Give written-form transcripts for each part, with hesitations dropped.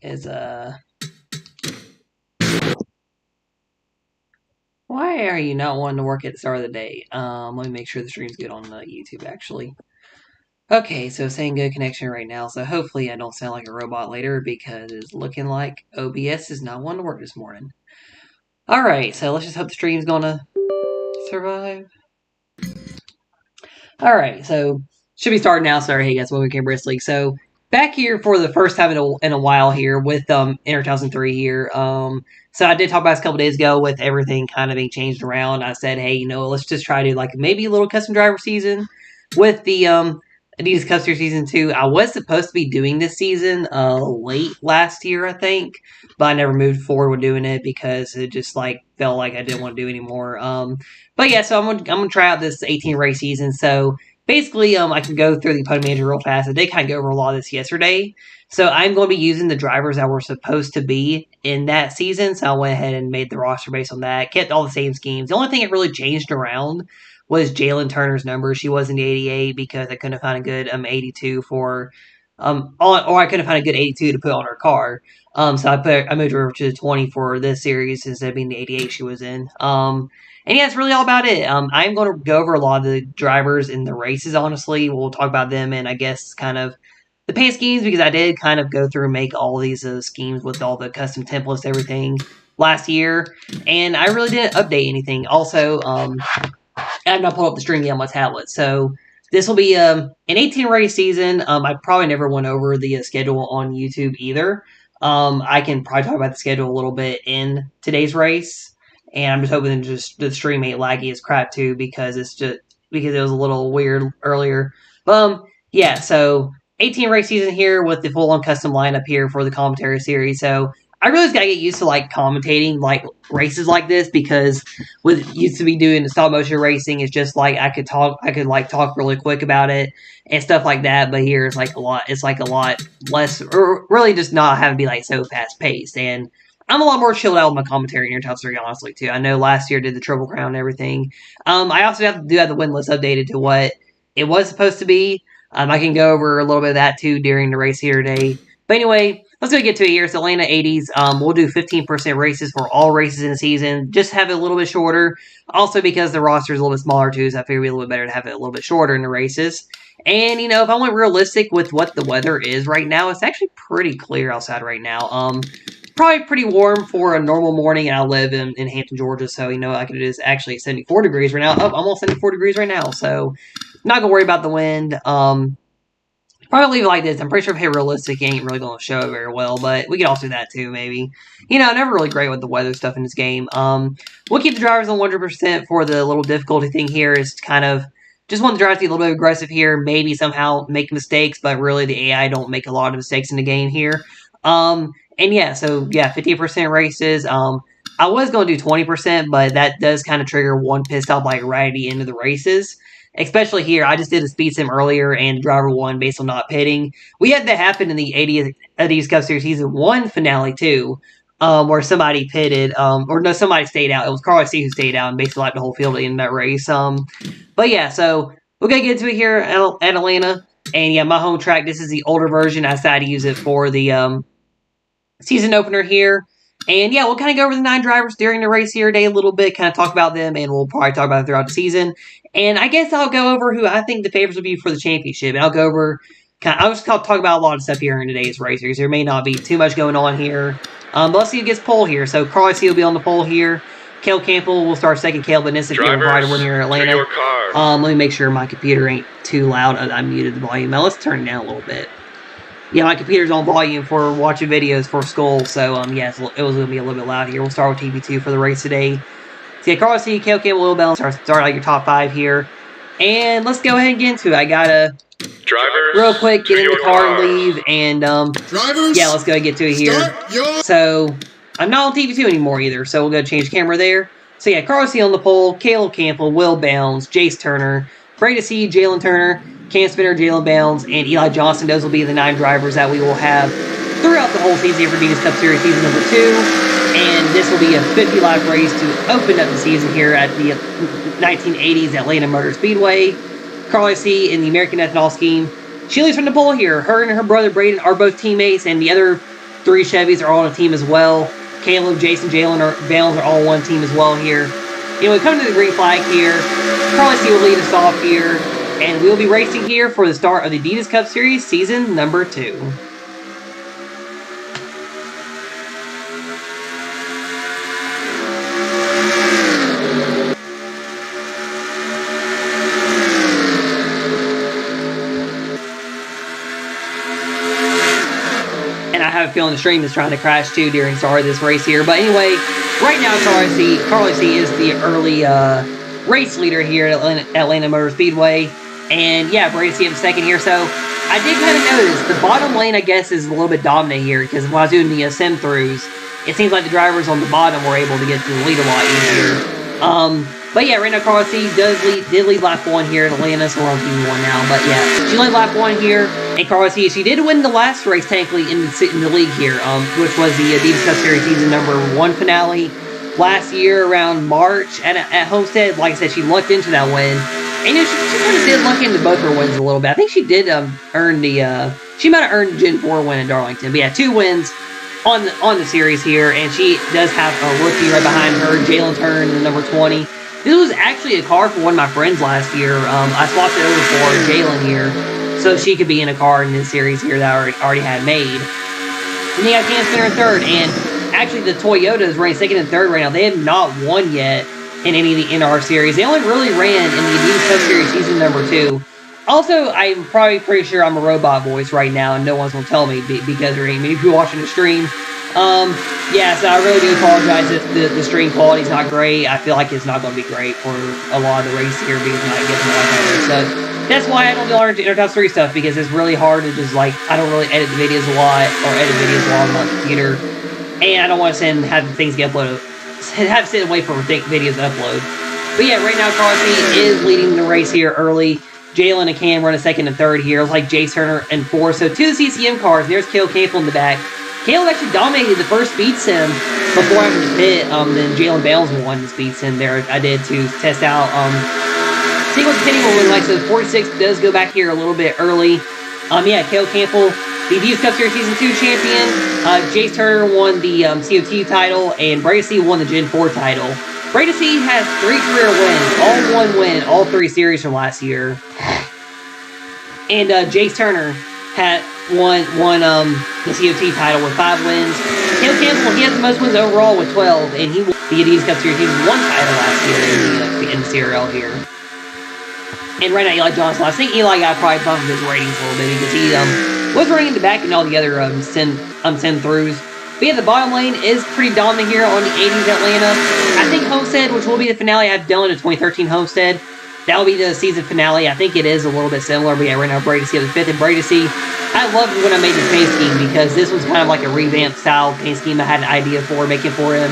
is why are you not wanting to work at the start of the day? Let me make sure the stream's good on YouTube actually. Okay, so saying good connection right now, so hopefully I don't sound like a robot later because it's looking like OBS is not wanting to work this morning. Alright, so let's just hope the stream's gonna survive. Alright, so should be starting now. Sorry, hey guys, welcome to Wrestling League. So back here for the first time in a while here with NR2003 here. So I did talk about this a couple days ago with everything kind of being changed around. I said, hey, let's just try to like maybe a little custom driver season with the Adidas Cup Series Season 2. I was supposed to be doing this season late last year, I think, but I never moved forward with doing it because it just like felt like I didn't want to do anymore. But yeah, so I'm gonna try out this 18 race season. So basically, I can go through the opponent manager real fast. I did kind of go over a lot of this yesterday. So I'm going to be using the drivers that were supposed to be in that season. So I went ahead and made the roster based on that. Kept all the same schemes. The only thing that really changed around was Jalen Turner's number. She was in the 88 because I couldn't find a good 82 for or I couldn't find a good 82 to put on her car. So I moved her to the 20 for this series instead of being the 88 she was in. And yeah, that's really all about it. I'm going to go over a lot of the drivers in the races, honestly. We'll talk about them and I guess kind of the paint schemes because I did kind of go through and make all these schemes with all the custom templates, everything last year. And I really didn't update anything. Also, I'm not pulling up the stream yet on my tablet. So this will be an 18 race season. I probably never went over the schedule on YouTube either. I can probably talk about the schedule a little bit in today's race. And I'm just hoping that the stream ain't laggy as crap too because it was a little weird earlier. Yeah, so 18 race season here with the full on custom lineup here for the commentary series. So I really just gotta get used to like commentating like races like this because with used to be doing the stop motion racing, it's just like I could talk really quick about it and stuff like that. But here it's like a lot less, or really just not having to be like so fast paced. And I'm a lot more chilled out with my commentary in your top 3, honestly, too. I know last year I did the Triple Crown and everything. I also have the win list updated to what it was supposed to be. I can go over a little bit of that, too, during the race here today. But anyway, let's go get to it here. It's Atlanta 80s. We'll do 15% races for all races in the season. Just have it a little bit shorter. Also, because the roster is a little bit smaller, too, so I figure it'd be a little bit better to have it a little bit shorter in the races. And, if I went realistic with what the weather is right now, it's actually pretty clear outside right now. Probably pretty warm for a normal morning, and I live in Hampton, Georgia, so, it is actually 74 degrees right now. Oh, almost 74 degrees right now, so not going to worry about the wind. Probably leave it like this. I'm pretty sure if I hit realistic, it ain't really going to show it very well, but we can also do that too, maybe. Never really great with the weather stuff in this game. We'll keep the drivers on 100% for the little difficulty thing here is kind of just want the drivers to be a little bit aggressive here, maybe somehow make mistakes, but really the AI don't make a lot of mistakes in the game here. And yeah, so yeah, 50% races. I was going to do 20%, but that does kind of trigger one pit stop like right at the end of the races. Especially here, I just did a speed sim earlier and driver won based on not pitting. We had that happen in the 80th Adidas Cup Series Season 1 finale too, where somebody pitted, or no, somebody stayed out. It was Carl C who stayed out and basically left the whole field in that race. But yeah, so we're going to get into it here at Atlanta. And yeah, my home track, this is the older version. I decided to use it for the season opener here. And yeah, we'll kind of go over the 9 drivers during the race here today a little bit, kind of talk about them, and we'll probably talk about it throughout the season. And I guess I'll go over who I think the favorites will be for the championship. And I'll go over, I'll just talk about a lot of stuff here in today's race because there may not be too much going on here. But let's see who gets pole here. So Carl C will be on the pole here. Cale Campbell will start second. Cale Vanessa being rider one here in Atlanta. Let me make sure my computer ain't too loud. I muted the volume. Now let's turn it down a little bit. Yeah, my computer's on volume for watching videos for school, so yes, it was going to be a little bit loud here. We'll start with TB2 for the race today. So yeah, Carlos C, Cale Campbell, Will Bell, start out your top 5 here. And let's go ahead and get into it. I gotta real quick get in the car and leave, and drivers, yeah, let's go and get to it here. So I'm not on TB2 anymore either, so we'll go change camera there. So yeah, Carlos C on the pole, Caleb Campbell, Will Bounds, Jace Turner, Brady C, Jalen Turner, Cam Spinner, Jalen Bounds, and Eli Johnson. Those will be the 9 drivers that we will have throughout the whole season for Adidas Cup Series Season number 2. And this will be a 50-lap race to open up the season here at the 1980s Atlanta Motor Speedway. Carly C in the American Ethanol Scheme. She leads from the pole here. Her and her brother Braden are both teammates, and the other 3 Chevys are all on a team as well. Caleb, Jason, Jalen, or Valens are all one team as well here. We come to the green flag here. Carly C will lead us off here. And we'll be racing here for the start of the Adidas Cup Series season number 2. And I have a feeling the stream is trying to crash too during the start of this race here. But anyway, right now Carly C is the early race leader here at Atlanta Motor Speedway. And yeah, Brady C in second here. So I did kind of notice the bottom lane, I guess, is a little bit dominant here. Because when I was doing the sim throughs, it seems like the drivers on the bottom were able to get to the lead a lot easier. But yeah, right now Carly C did lead lap 1 here at Atlanta, so we're on P1 now. But yeah, she led lap 1 here, and Carly C, she did win the last race technically in the league here, which was the Adidas Cup Series season number 1 finale last year around March at Homestead. Like I said, she lucked into that win, and she kind of did luck into both her wins a little bit. I think she did earn the she might have earned the Gen 4 win in Darlington, but yeah, 2 wins on the series here, and she does have a rookie right behind her, Jalen Turn, the number 20. This was actually a car for one of my friends last year. I swapped it over for Jalen here, so she could be in a car in this series here that I already had made. And they got Cam Spinner in third, and actually the Toyotas ran second and third right now. They have not won yet in any of the NR series. They only really ran in the Adidas Cup Series season number 2. Also, I'm probably pretty sure I'm a robot voice right now, and no one's going to tell me because if you're watching the stream. Yeah, so I really do apologize if the stream quality is not great. I feel like it's not going to be great for a lot of the race here because I'm not getting a lot of it. So that's why I don't do Inter 3 stuff, because it's really hard to just I don't really edit the videos a lot or edit videos while I'm on the computer. And I don't want to have things get uploaded, have to sit and wait for videos to upload. But yeah, right now Carly C is leading the race here early. Jalen and Cam run a second and third here. It's like Jace Turner and 4. So 2 CCM cars. There's Caleb Campbell in the back. Caleb actually dominated the first speed sim before having to pit. Then Jalen Bales won the speed sim there. I did to test out. See what the pitting will look like. So 46 does go back here a little bit early. Yeah, Caleb Campbell, the Adidas Cup Series Season 2 champion. Jace Turner won the COT title, and Brady C won the Gen 4 title. Brady C has 3 career wins, all 1 win, all 3 series from last year. And Jace Turner had won the COT title with 5 wins. Caleb Campbell, he has the most wins overall with 12, and he won the Adidas Cup Series Season 1 title last year in the CRL here. And right now, Eli Johnson, I think Eli got probably bumping his ratings a little bit because he was running in the back in all the other send throughs. But yeah, the bottom lane is pretty dominant here on the 80s Atlanta. I think Homestead, which will be the finale, I've done a 2013 Homestead. That will be the season finale. I think it is a little bit similar, but yeah, right now Brady C the 5th, and Brady C, I loved when I made the paint scheme because this was kind of like a revamped style paint scheme I had an idea for making for him.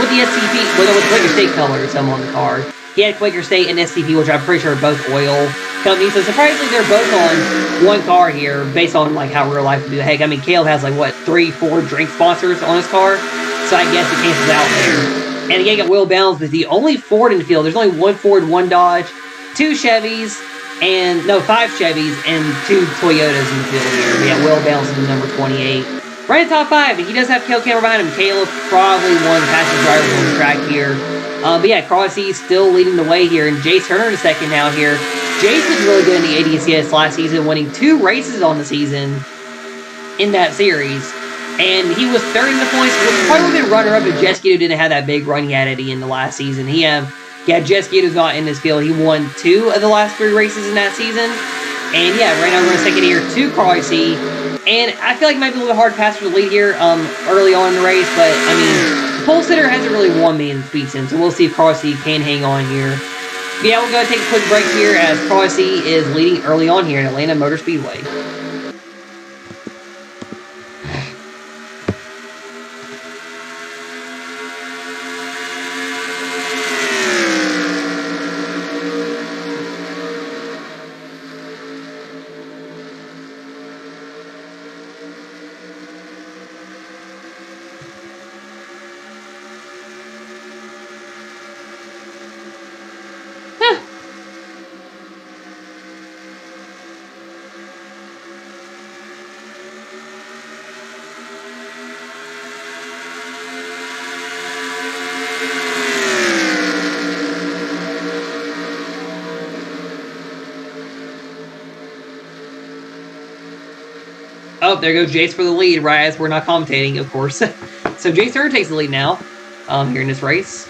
With the SCP, with Quaker State colors on the car. He had Quaker State and SCP, which I'm pretty sure are both oil companies. So surprisingly, they're both on one car here, based on how real life would do. Heck, I mean, Caleb has 3-4 drink sponsors on his car, so I guess it cancels out there. And again, got Will Bounds with the only Ford in the field. There's only 1 Ford, 1 Dodge, 2 Chevys, 5 Chevys, and 2 Toyotas in the field here. But yeah, Will Bounds is the number 28. Right in the top 5, and he does have Caleb Campbell behind him. Caleb probably one of the fastest drivers on the track here. But yeah, Carly C still leading the way here, and Jace Turner in second now here. Jace was really good in the ADCS last season, winning 2 races on the season in that series. And he was third in the points, which probably would have been runner-up if Jesketo didn't have that big run he had at the end of last season. Jesketo's not in this field. He won 2 of the last 3 races in that season. And yeah, right now we're in second here to Carly C. And I feel like it might be a little hard to pass for the lead here early on in the race, but I mean, the pole sitter hasn't really won me in the speed sim, so we'll see if Carly C can hang on here. But yeah, we'll go take a quick break here as Carly C is leading early on here in Atlanta Motor Speedway. Oh, there goes Jace for the lead, right as we're not commentating, of course. So Jace Turner takes the lead now here in this race.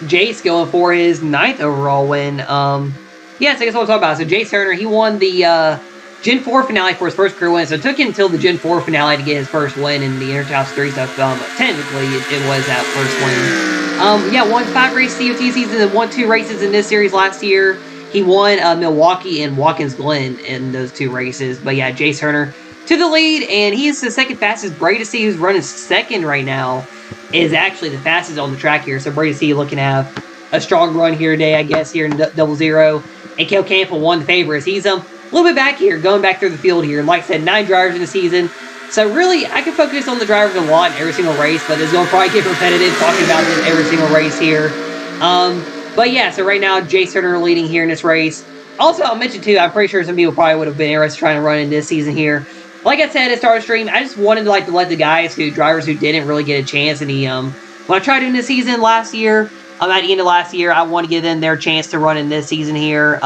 Jace going for his 9th overall win. Yeah, so I guess what I'm talking about. So Jace Turner, he won the Gen 4 finale for his first career win. So it took him until the Gen 4 finale to get his first win in the Inter-House 3 stuff. Technically, it was that first win. Yeah, won 5 race COT seasons and won 2 races in this series last year. He won Milwaukee and Watkins Glen in those 2 races. But yeah, Jace Turner to the lead, and he is the second fastest. Brady C, who's running second right now, is actually the fastest on the track here. So Brady C looking to have a strong run here today, I guess, here in Double Zero. And Cale Campbell won the favorites. He's a little bit back here, going back through the field here. Like I said, 9 drivers in the season. So really, I can focus on the drivers a lot in every single race, but it's going to probably get repetitive talking about them every single race here. But yeah, so right now, Jace Turner leading here in this race. Also, I'll mention too, I'm pretty sure some people probably would have been interested trying to run in this season here. Like I said at the start of the stream, I just wanted to let the drivers who didn't really get a chance. And when I tried doing this season last year, at the end of last year, I want to give them their chance to run in this season here.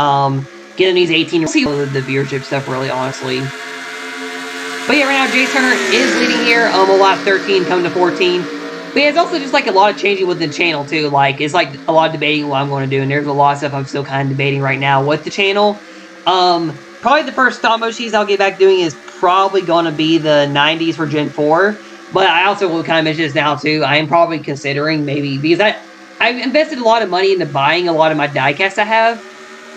Get them these 18. See the viewership stuff, really, honestly. But yeah, right now, Jace Turner is leading here. A lot 13 coming to 14. But yeah, it's also just like a lot of changing with the channel too. Like it's like a lot of debating what I'm going to do, and there's a lot of stuff I'm still kind of debating right now with the channel. Probably the first stop motion I'll get back doing is probably going to be the 90s for Gen 4. But I also will kind of mention this now too. I am probably considering maybe, because I've invested a lot of money into buying a lot of my diecast I have.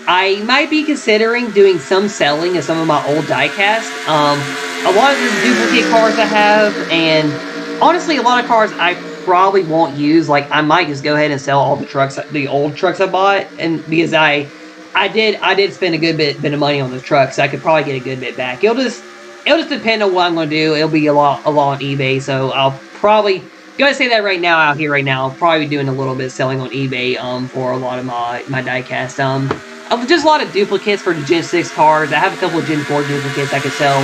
I might be considering doing some selling of some of my old diecast. A lot of the duplicate cars I have, and honestly, a lot of cars I probably won't use. Like I might just go ahead and sell all the old trucks I bought, and because I did spend a good bit of money on those trucks, so I could probably get a good bit back. It'll just depend on what I'm going to do. It'll be a lot on eBay, so I'll probably go ahead and say that right now out here right now. I'll probably be doing a little bit of selling on eBay for a lot of my diecast. Just a lot of duplicates for the Gen 6 cars. I have a couple of Gen 4 duplicates I could sell.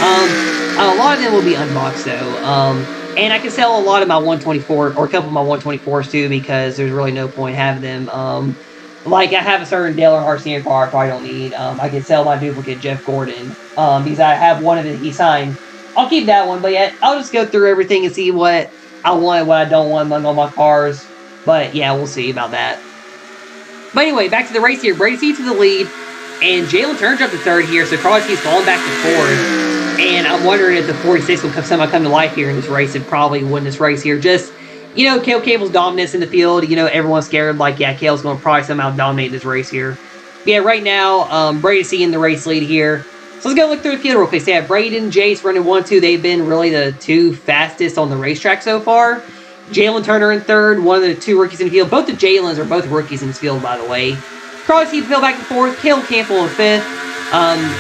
A lot of them will be unboxed though. And I can sell a lot of my 124, or a couple of my 124s too, because there's really no point having them. Like I have a certain Dale Earnhardt Sr. car I probably don't need. I can sell my duplicate Jeff Gordon, because I have one of it he signed. I'll keep that one, but yeah, I'll just go through everything and see what I want and what I don't want among all my cars. But yeah, we'll see about that. But anyway, back to the race here. Brady C to the lead, and Jalen Turner jumped to 3rd here, so Carlos keeps falling back to 4th. And I'm wondering if the 46 will somehow come to life here in this race and probably win this race here. Just, Cale Campbell's dominance in the field. Everyone's scared, like, yeah, Cale's going to probably somehow dominate this race here. But yeah, right now, Brady C in the race lead here. So let's go look through the field real quick. So yeah, Braden, Jace running 1-2. They've been really the 2 fastest on the racetrack so far. Jalen Turner in 3rd, one of the 2 rookies in the field. Both the Jalens are both rookies in this field, by the way. Carlos keeps the field back and 4th. Cale Campbell in 5th.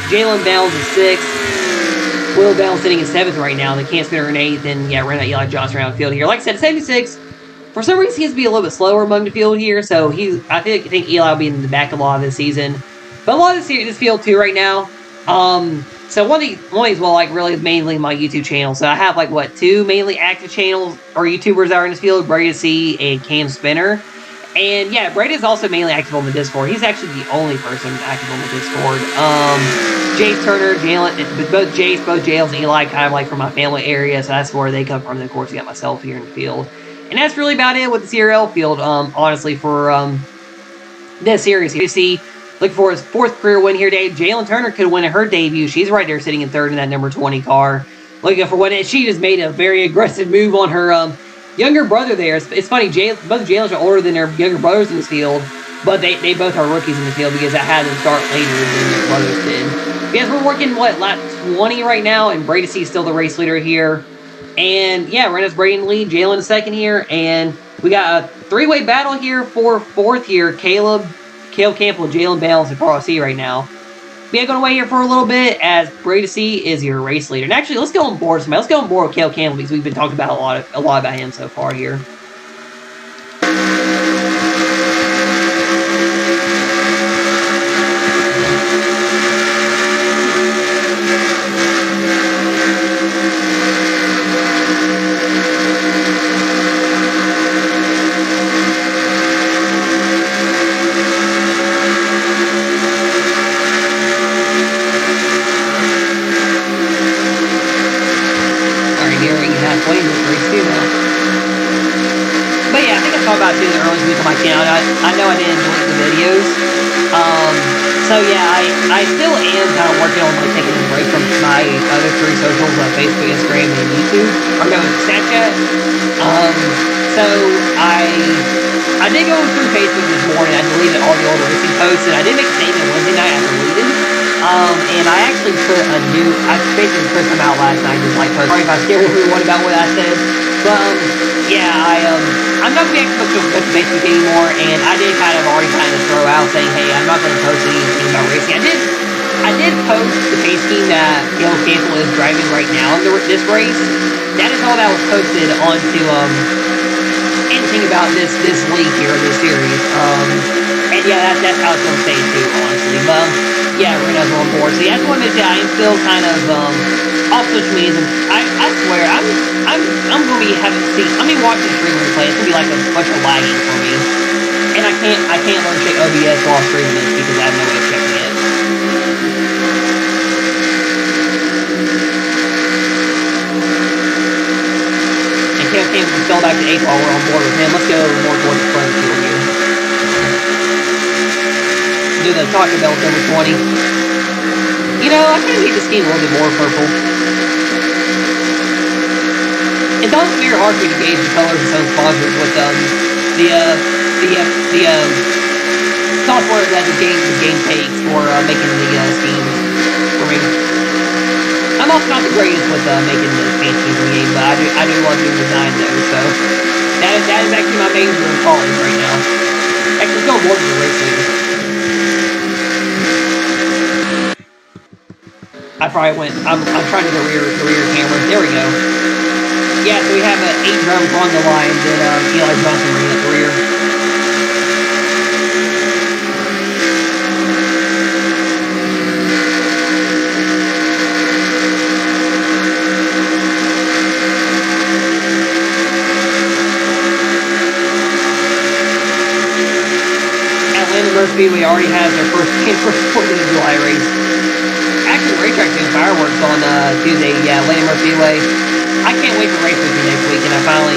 Jalen Bowles in 6th. Will Bell sitting in 7th right now. The Cam Spinner in 8th. And yeah, ran out Eli Johnson around the field here. Like I said, 76. For some reason, he seems to be a little bit slower among the field here. So I think Eli will be in the back a lot of this season. But a lot of this field too right now. So one of these will like really mainly my YouTube channel. So I have like 2 mainly active channels or YouTubers that are in this field, Brady C and Cam Spinner. And yeah, Brady's also mainly active on the Discord. He's actually the only person active on the Discord. Jace Turner, Jalen, both Jails and Eli kind of like from my family area, so that's where they come from. And of course, we got myself here in the field. And that's really about it with the CRL field, honestly, for this series. You see, looking for his 4th career win here today. Jalen Turner could win her debut. She's right there sitting in 3rd in that number 20 car. Looking for winning. She just made a very aggressive move on her younger brother there. It's funny, both Jalens are older than their younger brothers in this field, but they both are rookies in the field because I had them start later than their brothers did. Because we're working, lap 20 right now, and Brady C is still the race leader here. And yeah, Rena's Brady in the lead, Jalen in 2nd here, and we got a 3-way battle here for 4th here. Cale Campbell, Jalen Bales, and Carlos C right now. We are going to wait here for a little bit as Brady C is your race leader. And actually, let's go on board. Let's go on board with Cale Campbell because we've been talking about a lot about him so far here. you know, I know I didn't delete the videos. So yeah, I still am kind of working on like taking a break from my other 3 socials, Facebook, Instagram, and YouTube. Or no, Snapchat. So I did go through Facebook this morning. I deleted all the old racing posts, and I did make a statement Wednesday night I deleted. And I actually I basically put some out last night, just like, sorry if I scared everyone about what I said. But, yeah, I'm not going to be active much Facebook anymore, and I did already throw out saying, hey, I'm not going to post anything about racing. I did post the pace scheme that Gil Campbell is driving right now in this race. That is all that was posted onto, anything about this league here, this series. And yeah, that's how it's going to stay too, honestly. But, yeah, right now I'm on board. So yeah, I just want to mention I am still off social media. I swear, I'm going to be watching the stream replay. It's going to be like a bunch of lagging for me. And I can't learn to check OBS while streaming this because I have no way of checking it. And Kale Campbell fell back to 8th while we're on board with him. Let's go more towards the front of the field here. Do the Taco Bell number 20. You know, I kind of need the scheme a little bit more purple. It's also very hard for me to gauge the colors of some sponsors with the software that the game takes for making the schemes for me. I'm also not the greatest with making the paint schemes in the game, but I do love doing design though. So that is actually my major in college right now. Actually, still more than the race league. I'm trying to the rear camera. There we go. Yeah, so we have 8 drivers on the line, then Eli Johnson running at the rear. Atlanta Motor Speedway already has their first 4th of July race. Actually, the racetrack's doing fireworks on Tuesday. Yeah, Atlanta Motor Speedway. I can't wait for race weekend next week, and I finally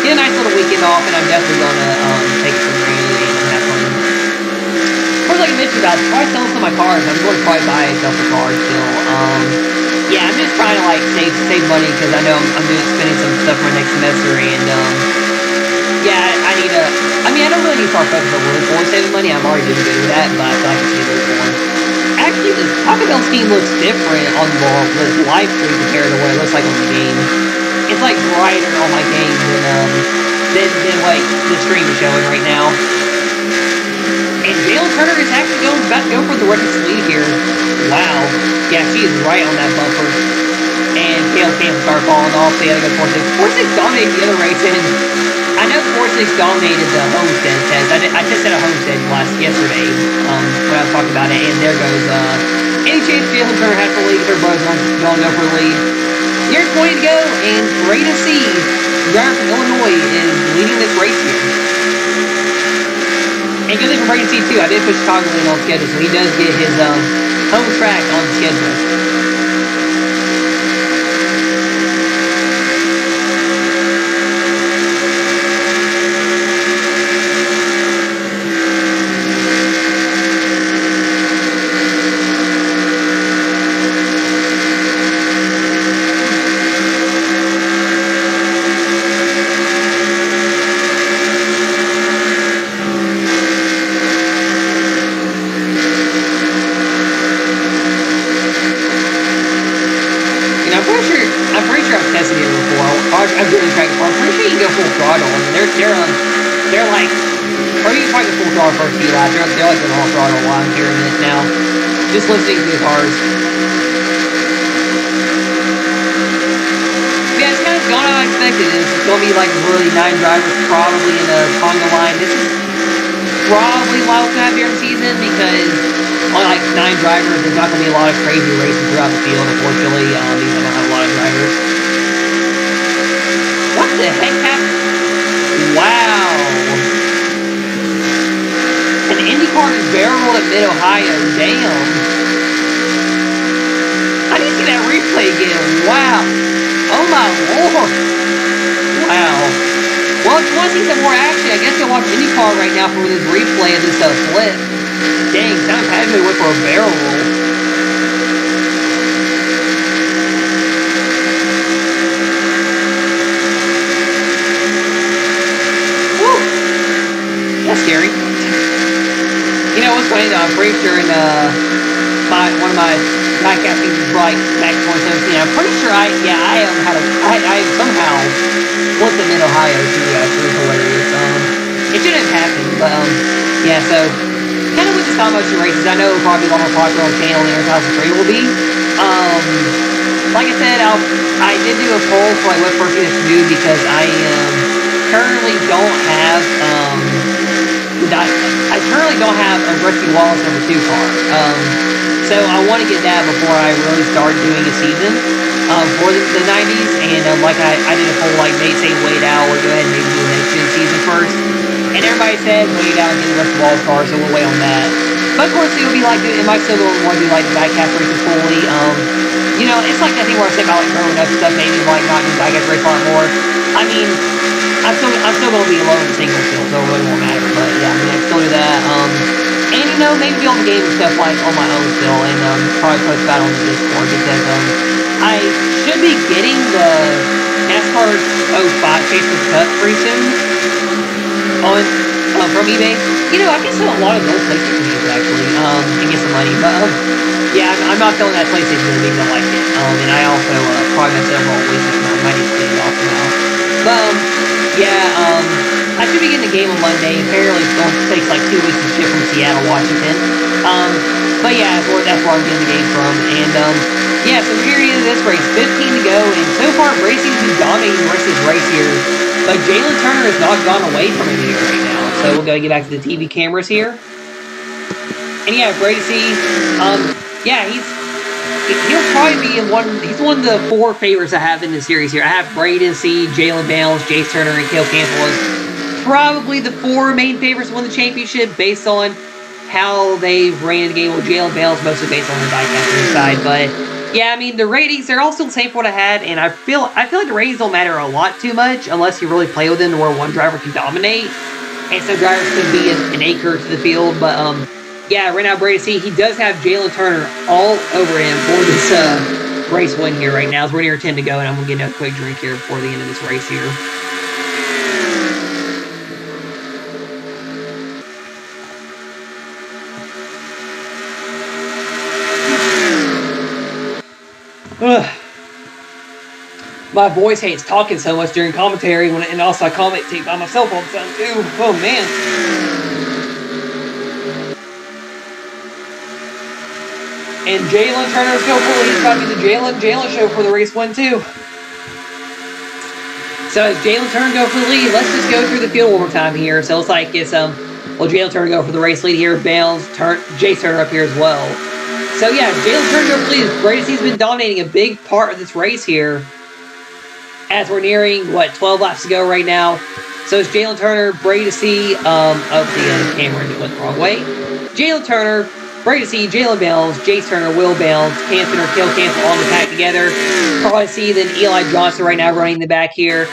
get a nice little weekend off, and I'm definitely gonna take it for granted and have fun. Of course, like I mentioned about probably selling some of my cars. I'm going to probably buy a couple cars still. Yeah, I'm just trying to save money because I know I'm spending some stuff for my next semester, and yeah, I need to. I mean, I don't really need to start focusing on really for saving money. I'm already doing good with that, but I feel like I can see a little more. Actually, the Taco Bell scheme looks different on the live stream compared to what it looks like on the game. It's like brighter on my game than what the stream is showing right now. And Jalen Turner is actually about to go for the record lead here. Wow. Yeah, she is right on that bumper. And Kale Campbell started falling off, so yeah, they go 4-6. 4-6 dominated the other race, and I know 4-6 dominated the Homestead test. I tested a Homestead yesterday when I was talking about it, and there goes, any chance Jalen Turner has to lead, their brother's going to go for the lead. Here's 20 to go, and Braden C., the driver from Illinois, is leading this race here. And good thing for Braden C., too, I did put Chicago in on schedule, so he does get his home track on schedule. I'm pretty sure I've tested it before. I've driven the track before. I'm pretty sure you can go full throttle. I mean, they're like, or you can probably go full throttle first few laps. They're like going all throttle while I'm hearing it now. Just listening to the cars. Yeah, it's kind of gone how I expected. It's going to be like really 9 drivers probably in the Tonga line. This is probably why we'll have during the season because on like 9 drivers, there's not going to be a lot of crazy racing throughout the field, unfortunately, because I don't have a lot of drivers. What the heck happened? Wow. An IndyCar just barreled at Mid-Ohio. Damn. I need to see that replay again. Wow. Oh my lord. Wow. Well, if you want to see some more action, I guess you'll watch IndyCar right now for this replay of this flip. Dang, Tom Padgett went for a barrel roll. Woo! That's scary. You know what's funny though? I'm pretty sure in one of my diecast seasons, like back in 2017, I'm pretty sure I somehow flipped them in Ohio too. It was hilarious. It shouldn't have happened, but yeah. So kind of with the stop motion races, I know probably a lot more popular on the channel than NR2003 will be. Like I said, I did do a poll for like what first units to do because I currently don't have a Rusty Wallace #2 car. So I want to get that before I really start doing a season for the 90s. And like I did a poll like they say wait out or go ahead and maybe do the next gen season first. And everybody said wait out and get the Rusty Wallace car, so we'll wait on that. But of course it'll be like it might still want to do like the diecast races fully. You know, it's like that thing where I said about like growing up stuff, maybe like not doing diecast race a lot more. I mean, I'm still gonna be alone in single still, so it really won't matter. But yeah, I mean I can still do that. And you know, maybe be on the game and stuff like on my own still, and probably post about it on the Discord because I should be getting the NASCAR 05 Facebook Cup pretty soon on from eBay. You know, I can sell a lot of those PlayStation games actually, and get some money. But yeah, I'm not feeling that PlayStation game even though I like it. And I also probably myself all wasted my money to get it off now. But yeah, I should be getting the game on Monday. Apparently it takes like 2 weeks to ship from Seattle, Washington. But yeah, that's where I'm getting the game from. And yeah, so we're here into this race, 15 to go, and so far Bracy's been dominating the rest of this race here. But Jalen Turner has not gone away from him here right now. So we'll go get back to the TV cameras here. And yeah, Bracy, yeah, he'll probably be he's one of the 4 favorites I have in the series here. I have Braden C, Jalen Bales, Jace Turner, and Cale Campbell as probably the 4 main favorites to win the championship based on how they ran the game with Jalen Bales, mostly based on the diecast side. But yeah, I mean the ratings, they're all still the same for what I had, and I feel like the ratings don't matter a lot too much unless you really play with them to where one driver can dominate. And some drivers could be an anchor to the field, but yeah, right now Brady C, he does have Jalen Turner all over him for this race win here right now. As we're near 10 to go, and I'm gonna get a quick drink here before the end of this race here. Ugh. My voice hates talking so much during commentary, and also I commentate by myself all the time too. Oh man. And Jalen Turner's go for it. He's got to be the Jalen show for the race win too. So as Jalen Turner go for the lead, let's just go through the field one more time here. So it's like it's well, Jalen Turner go for the race lead here. Bales, Jace Turner up here as well. So yeah, Jalen Turner go for the lead. Brady's been dominating a big part of this race here. As we're nearing, what, 12 laps to go right now. So it's Jalen Turner, Brady C, the camera went the wrong way. Jalen Turner, Brady C, Jalen Bales, Jace Turner, Will Bales, Cam Turner, Cale Campbell on the pack together. Probably see then Eli Johnson right now running the back here.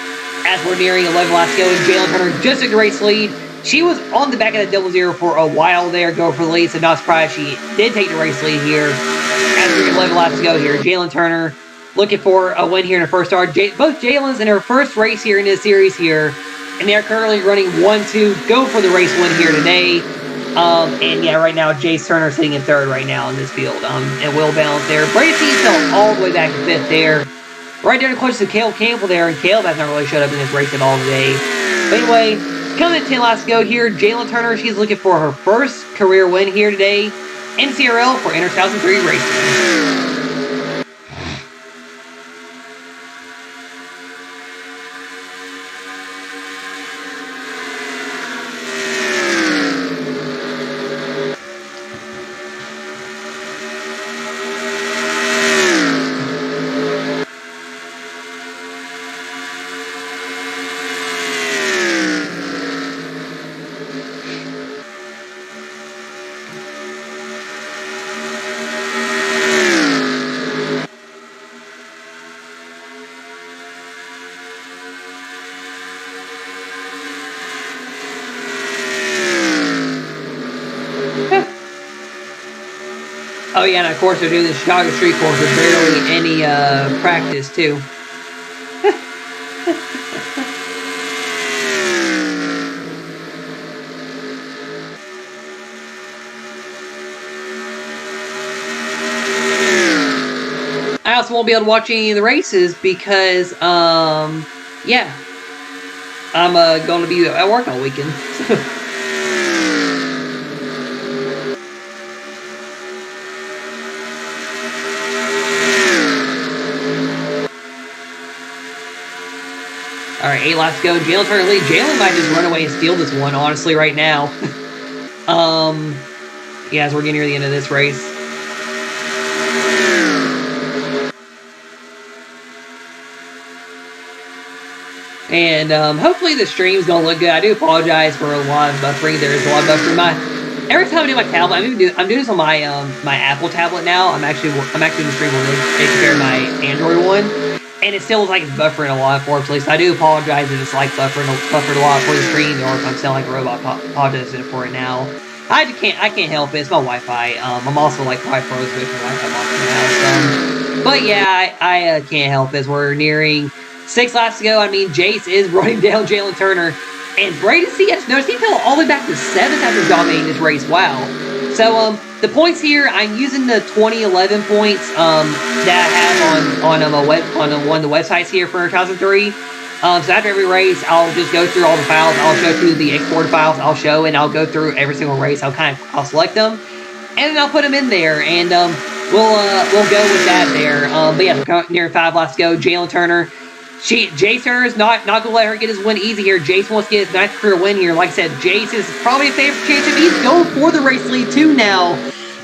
As we're nearing 11 laps to go, and Jalen Turner just took the race lead. She was on the back of the 00 for a while there, go for the lead, so not surprised she did take the race lead here. As we're 11 laps to go here, Jalen Turner looking for a win here in her first start. Both Jalen's in her first race here in this series here, and they are currently running 1-2, go for the race win here today. And yeah, right now Jace Turner sitting in third right now in this field. And Will Balance there. Brady fell all the way back to fifth there. Right there close to Cale Campbell there, and Cale has not really showed up in this race at all today. But anyway, coming at 10 laps to go here, Jalen Turner, she's looking for her first career win here today in CRL for NR2003 Racing. Oh yeah, and of course they're doing the Chicago Street Course with barely any practice too. I also won't be able to watch any of the races because, yeah, I'm going to be at work all weekend. All right, 8 laps to go. Jalen Turner lead. Jalen might just run away and steal this one, honestly, right now. Yeah, as we're getting near the end of this race. And hopefully the stream's gonna look good. I do apologize for a lot of buffering. There's a lot of buffering. Every time I do my tablet, I'm doing this on my my Apple tablet now. I'm actually doing the stream on it compared to my Android one, and it still looks like it's buffering a lot, unfortunately. So I do apologize if it's like buffered a lot for the stream, or if I'm sounding like a robot. Apologizing for it now. I can't help it. It's my Wi-Fi. I'm also like Wi-Fi froze with my Wi-Fi box now. But yeah, I can't help it. We're nearing 6 laps to go. I mean, Jace is running down Jalen Turner. And Brady CS, notice he fell all the way back to 7th after dominating this race. Wow. So, the points here, I'm using the 2011 points that I have on one of the websites here for 2003. So after every race, I'll just go through all the files. I'll show through the exported files. And I'll go through every single race. I'll select them, and then I'll put them in there, and we'll go with that there. But yeah, we're near 5 laps to go. Jalen Turner. Jace Turner is not going to let her get his win easy here. Jace wants to get his 9th career win here. Like I said, Jace is probably a favorite championship. He's going for the race lead too now.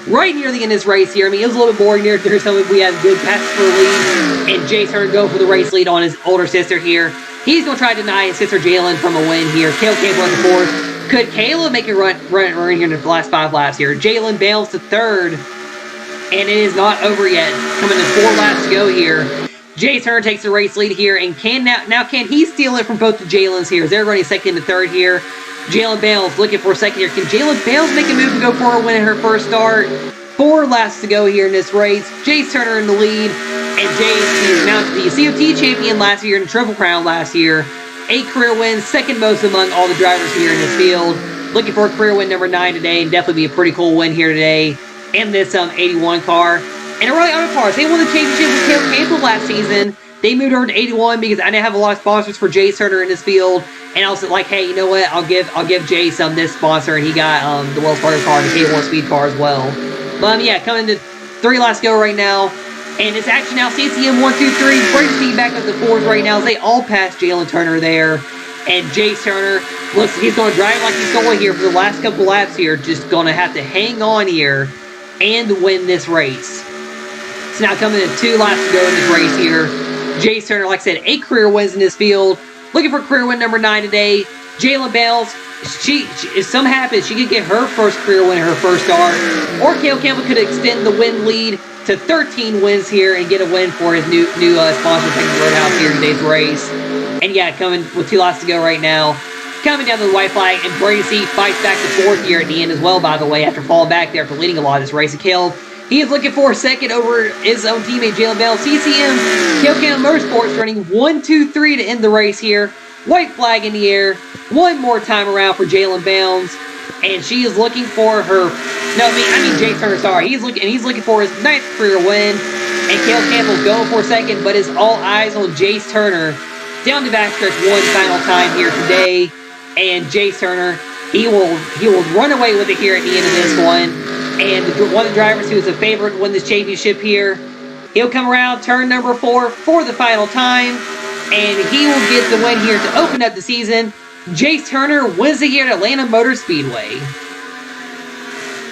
Right near the end of this race here. I mean, it was a little bit boring near some we had good passes for the lead. And Jace Turner go for the race lead on his older sister here. He's going to try to deny his sister Jalen from a win here. Caleb Campbell in the 4th. Could Caleb make a run here in the last 5 laps here? Jalen bails to 3rd. And it is not over yet. Coming to 4 laps to go here. Jace Turner takes the race lead here, and can he steal it from both the Jalen's here? As they're running 2nd to 3rd here. Jalen Bales looking for a 2nd here. Can Jalen Bales make a move and go for a win in her first start? 4 laps to go here in this race. Jace Turner in the lead, and Jace is now the COT champion last year and Triple Crown last year. 8 career wins, 2nd most among all the drivers here in this field. Looking for a career win number 9 today, and definitely be a pretty cool win here today in this 81 car. And a really other cars. They won the championship with Caleb Campbell last season. They moved over to 81 because I didn't have a lot of sponsors for Jace Turner in this field. And I was like, hey, you know what? I'll give Jace this sponsor, and he got the Wells Fargo car, the K1 speed car as well. But yeah, coming to 3 laps to go right now. And it's actually now CCM 1-2-3. Brady C back up to 4th right now. They all passed Jalen Turner there. And Jace Turner, looks he's going to drive like he's going here for the last couple laps here. Just going to have to hang on here and win this race. So now coming in 2 laps to go in this race here. Jace Turner, like I said, 8 career wins in this field. Looking for career win number 9 today. Jalen Bales, if something happens, she could get her first career win in her first start. Or Caleb Campbell could extend the win lead to 13 wins here and get a win for his new sponsor, Texas Roadhouse, here in today's race. And yeah, coming with 2 laps to go right now. Coming down to the white flag, and Brady C fights back to 4th here at the end as well, by the way, after falling back there after leading a lot of this race. And Caleb, he is looking for a 2nd over his own teammate, Jalen Bell. CCM, Caleb Campbell Motorsports running 1-2-3 to end the race here. White flag in the air. One more time around for Jalen Bounds. And she is looking for her... No, I mean Jace Turner, sorry. He's looking for his 9th career win. And Caleb Campbell's going for a 2nd, but it's all eyes on Jace Turner. Down the backstretch one final time here today. And Jace Turner, he will run away with it here at the end of this one. And one of the drivers who is a favorite to win this championship here, he'll come around turn number 4 for the final time. And he will get the win here to open up the season. Jace Turner wins the year at Atlanta Motor Speedway.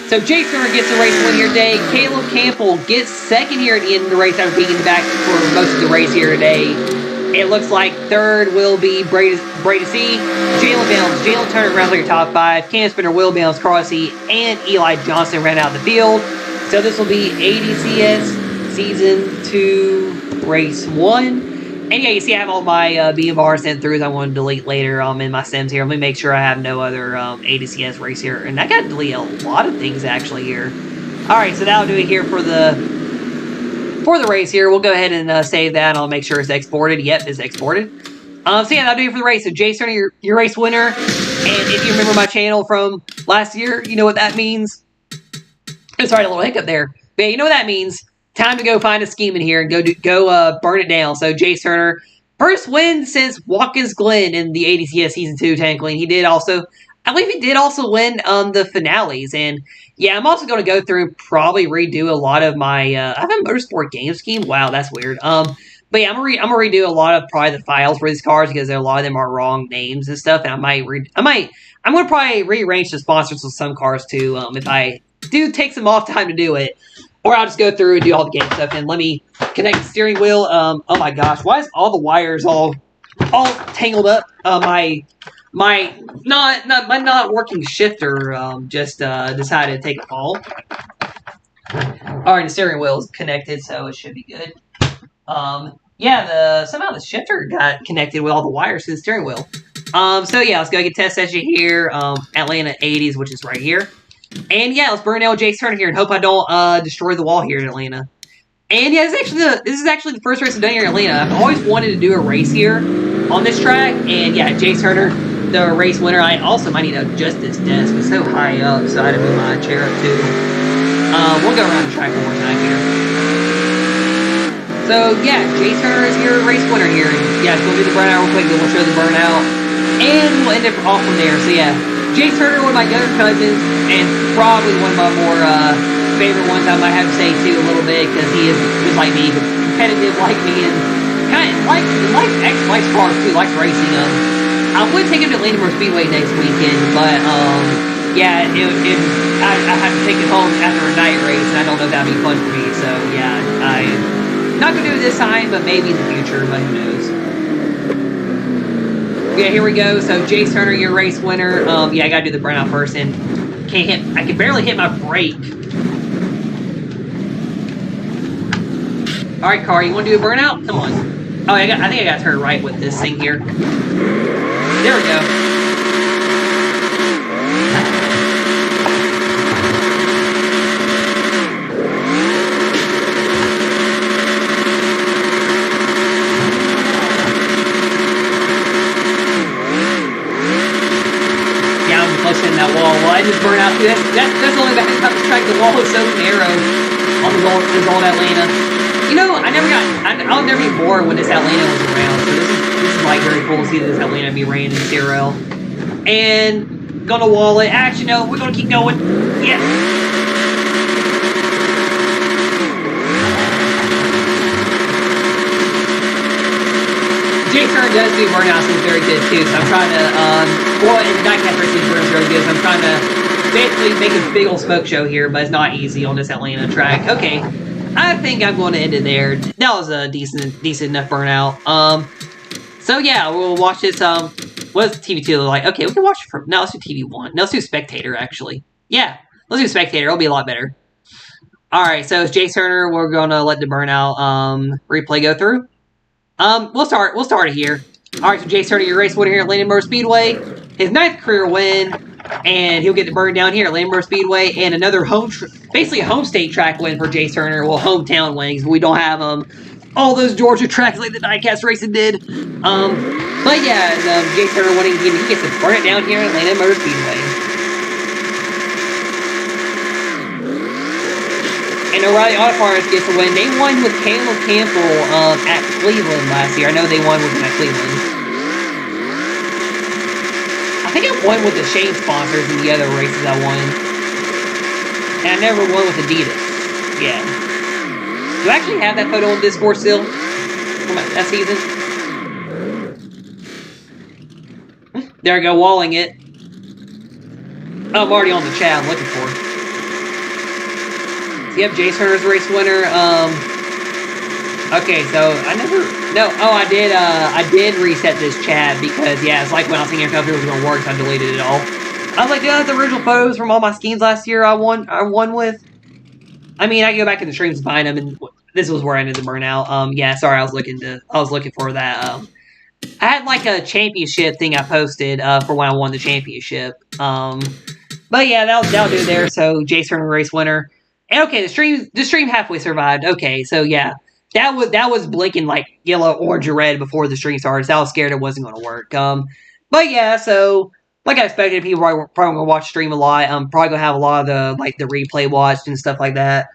So Jace Turner gets the race win here today. Caleb Campbell gets 2nd here at the end of the race after being in the back for most of the race here today. It looks like 3rd will be Brady C, Jalen Bales, Jalen Turner rounds out your top 5, Cam Spinner, Will Bales, Crossy, and Eli Johnson ran out of the field. So this will be ADCS Season 2 Race 1. And yeah, you see I have all my B&R sent throughs I want to delete later in my sims here. Let me make sure I have no other ADCS race here. And I got to delete a lot of things actually here. Alright, so that'll do it here for the race here. We'll go ahead and save that, and I'll make sure it's exported. Yep, it's exported. So yeah, that'll do it for the race. So Jason, your race winner. And if you remember my channel from last year, you know what that means. Sorry, a little hiccup there. But yeah, you know what that means. Time to go find a scheme in here and go burn it down. So Jace Turner, first win since Watkins Glen in the ADCS Season 2, technically. And he did also, I believe he did also win the finales. And yeah, I'm also going to go through and probably redo a lot of my, I have a motorsport game scheme. Wow, that's weird. But yeah, I'm gonna redo a lot of probably the files for these cars because a lot of them are wrong names and stuff. And I'm gonna probably rearrange the sponsors of some cars too. If I do take some off time to do it, or I'll just go through and do all the game stuff. And let me connect the steering wheel. Oh my gosh, why is all the wires all tangled up? My not working shifter just decided to take a fall. All right, the steering wheel is connected, so it should be good. Yeah, somehow the shifter got connected with all the wires to the steering wheel. So yeah, let's go get test session here. Atlanta 80s, which is right here. And yeah, let's burn down Jace Turner here and hope I don't destroy the wall here in Atlanta. And yeah, this is actually the first race I've done here in Atlanta. I've always wanted to do a race here on this track. And yeah, Jace Turner, the race winner. I also might need to adjust this desk. It's so high up, so I had to move my chair up too. We'll go around the track one more time here. So yeah, Jace Turner is your race winner here. And yeah, we'll do the burnout real quick, then we'll show the burnout. And we'll end it off from there. So yeah, Jace Turner, one of my younger cousins, and probably one of my more favorite ones I might have to say too a little bit, because he is just like me, but competitive like me, and kind of actually likes cars too, likes racing. I would take him to Atlanta Speedway next weekend, but yeah, I have to take it home after a night race, and I don't know if that'd be fun for me. So yeah, I'm not gonna do it this time, but maybe in the future, but who knows. Yeah, here we go. So Jace Turner, your race winner. Yeah, I gotta do the burnout first, and I can barely hit my brake. All right, car, you want to do a burnout? Come on. Oh, I think I got to turn right with this thing here. There we go. In that wall. Well, I just burned out too. That's only the half the track. The wall is so narrow on the old Atlanta. You know, I'll never be bored when this Atlanta was around. So this is like very cool to see this Atlanta be ran in CRL. And gonna wall it. Actually, no, we're gonna keep going. Yeah. Jace Turner does do burnouts and very good too, so I'm trying to, well, in the diecast racing burns really good, so I'm trying to basically make a big old smoke show here, but it's not easy on this Atlanta track. Okay, I think I'm going to end it there. That was a decent enough burnout. So yeah, we'll watch this, what does TV2 look like? Okay, we can watch it from, no, let's do TV1. No, let's do Spectator, actually. Yeah, let's do Spectator, it'll be a lot better. Alright, so it's Jace Turner, we're gonna let the burnout, replay go through. We'll start it here. All right, so Jace Turner, your race winner here at Landon Motor Speedway. His 9th career win, and he'll get the burn down here at Landon Motor Speedway, and another basically a home state track win for Jace Turner. Well, hometown wins. We don't have all those Georgia tracks like the diecast racing did. But yeah, Jace Turner winning, he gets to burn it down here at Landon Motor Speedway. And O'Reilly Auto Parts gets a win. They won with Caleb Campbell at Cleveland last year. I know they won with him at Cleveland. I think I won with the Shane sponsors in the other races I won. And I never won with Adidas. Yeah. Do I actually have that photo on Discord still? From that season? There I go, walling it. Oh, I'm already on the chat I'm looking for. Yep, Jace Turner's race winner. Okay, so I did reset this chat because yeah, it's like when I was thinking if it was gonna work, so I deleted it all. I was like, yeah, that's the original photos from all my schemes last year. I won with. I mean, I can go back in the streams and find them, and this was where I ended the burnout. Yeah, sorry, I was looking for that. I had like a championship thing I posted for when I won the championship. But yeah, that'll do there. So Jace Turner race winner. And okay, the stream halfway survived. Okay, so yeah, that was blinking like yellow, orange, or red before the stream started. So I was scared it wasn't going to work. But yeah, so like I expected, people probably gonna watch stream a lot. Probably gonna have a lot of the replay watched and stuff like that.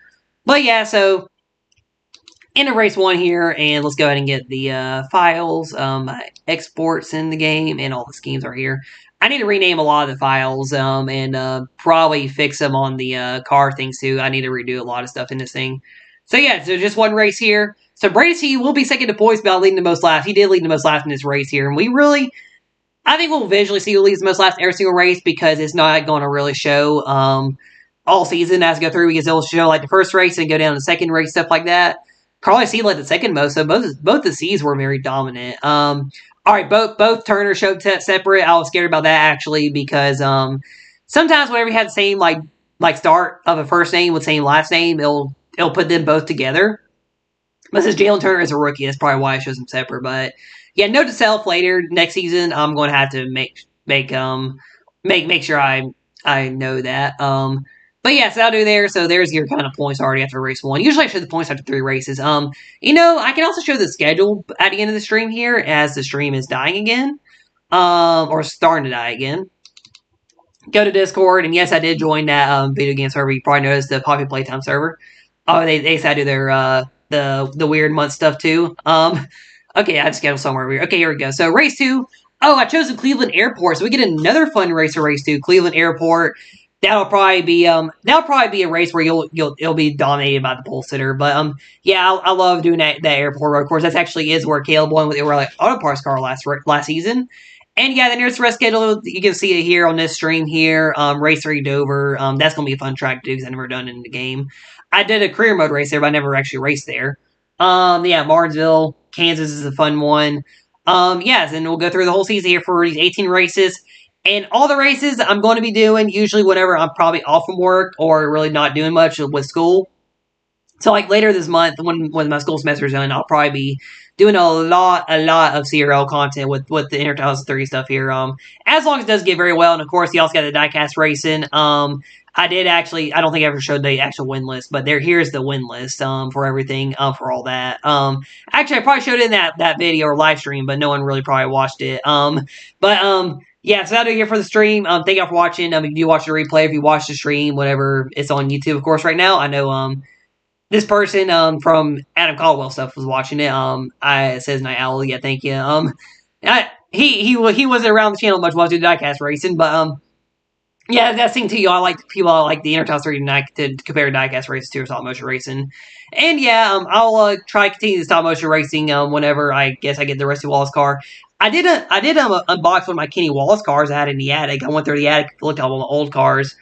But yeah, so into race one here, and let's go ahead and get the files, exports in the game, and all the schemes are here. I need to rename a lot of the files, and probably fix them on the car things too. I need to redo a lot of stuff in this thing. So yeah, so just one race here. So Brady will be second to points about leading the most laps. He did lead the most laps in this race here, and I think we'll visually see who leads the most laps every single race because it's not going to really show all season as we go through because it'll show like the first race and go down to the second race, stuff like that. Carly C led the second most, so both the C's were very dominant. All right, both Turner showed separate. I was scared about that actually because sometimes whenever you have the same like start of a first name with same last name, it'll put them both together. But since Jalen Turner is a rookie, that's probably why it shows them separate. But yeah, note to self later next season, I'm going to have to make sure I know that. But yeah, so I'll do there. So there's your kind of points already after race one. Usually I show the points after 3 races. I can also show the schedule at the end of the stream here as the stream is dying again. Or starting to die again. Go to Discord, and yes, I did join that video game server. You probably noticed the Poppy Playtime server. Oh, they said I do their the weird month stuff too. Okay, I had to schedule somewhere weird. Okay, here we go. So race 2. Oh, I chose the Cleveland Airport, so we get another fun race for race 2. Cleveland Airport. That'll probably be a race where it'll be dominated by the pole sitter. But yeah, I love doing that airport road course. That actually is where Caleb won with like auto parts car last season. And yeah, the nearest rest schedule you can see it here on this stream here. Race 3 Dover. That's gonna be a fun track to do because I've never done it in the game. I did a career mode race there, but I never actually raced there. Yeah, Martinsville, Kansas is a fun one. Yes, and we'll go through the whole season here for these 18 races. And all the races I'm going to be doing usually whenever I'm probably off from work or really not doing much with school. So like later this month when my school semester's done, I'll probably be doing a lot of CRL content with the NR2003 stuff here. As long as it does get very well, and of course you also got the diecast racing. I don't think I ever showed the actual win list, but here's the win list for everything, for all that. Actually I probably showed it in that video or live stream, but no one really probably watched it. Yeah, so that'll do it here for the stream. Thank y'all for watching. If you do watch the replay, if you watch the stream, whatever, it's on YouTube, of course, right now. I know this person from Adam Caldwell stuff was watching it. It says Night Owl. Yeah, thank you. He wasn't around the channel much while I was doing diecast racing, but yeah, that's thing too. I like the NR2003 to compare diecast races to stop motion racing, and yeah, I'll try to continue the stop motion racing whenever I guess I get the Rusty Wallace car. I did unbox one of my Kenny Wallace cars I had in the attic. I went through the attic, looked at all my old cars.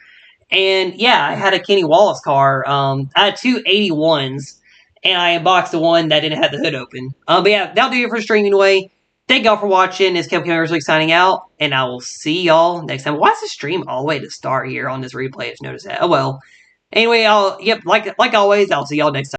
And yeah, I had a Kenny Wallace car. I had 2 81s, and I unboxed the one that didn't have the hood open. But yeah, that'll do it for streaming anyway. Thank y'all for watching. It's Kevin Commercially signing out, and I will see y'all next time. Why is the stream all the way to start here on this replay? I've noticed that. Oh well. Anyway, like always, I'll see y'all next time.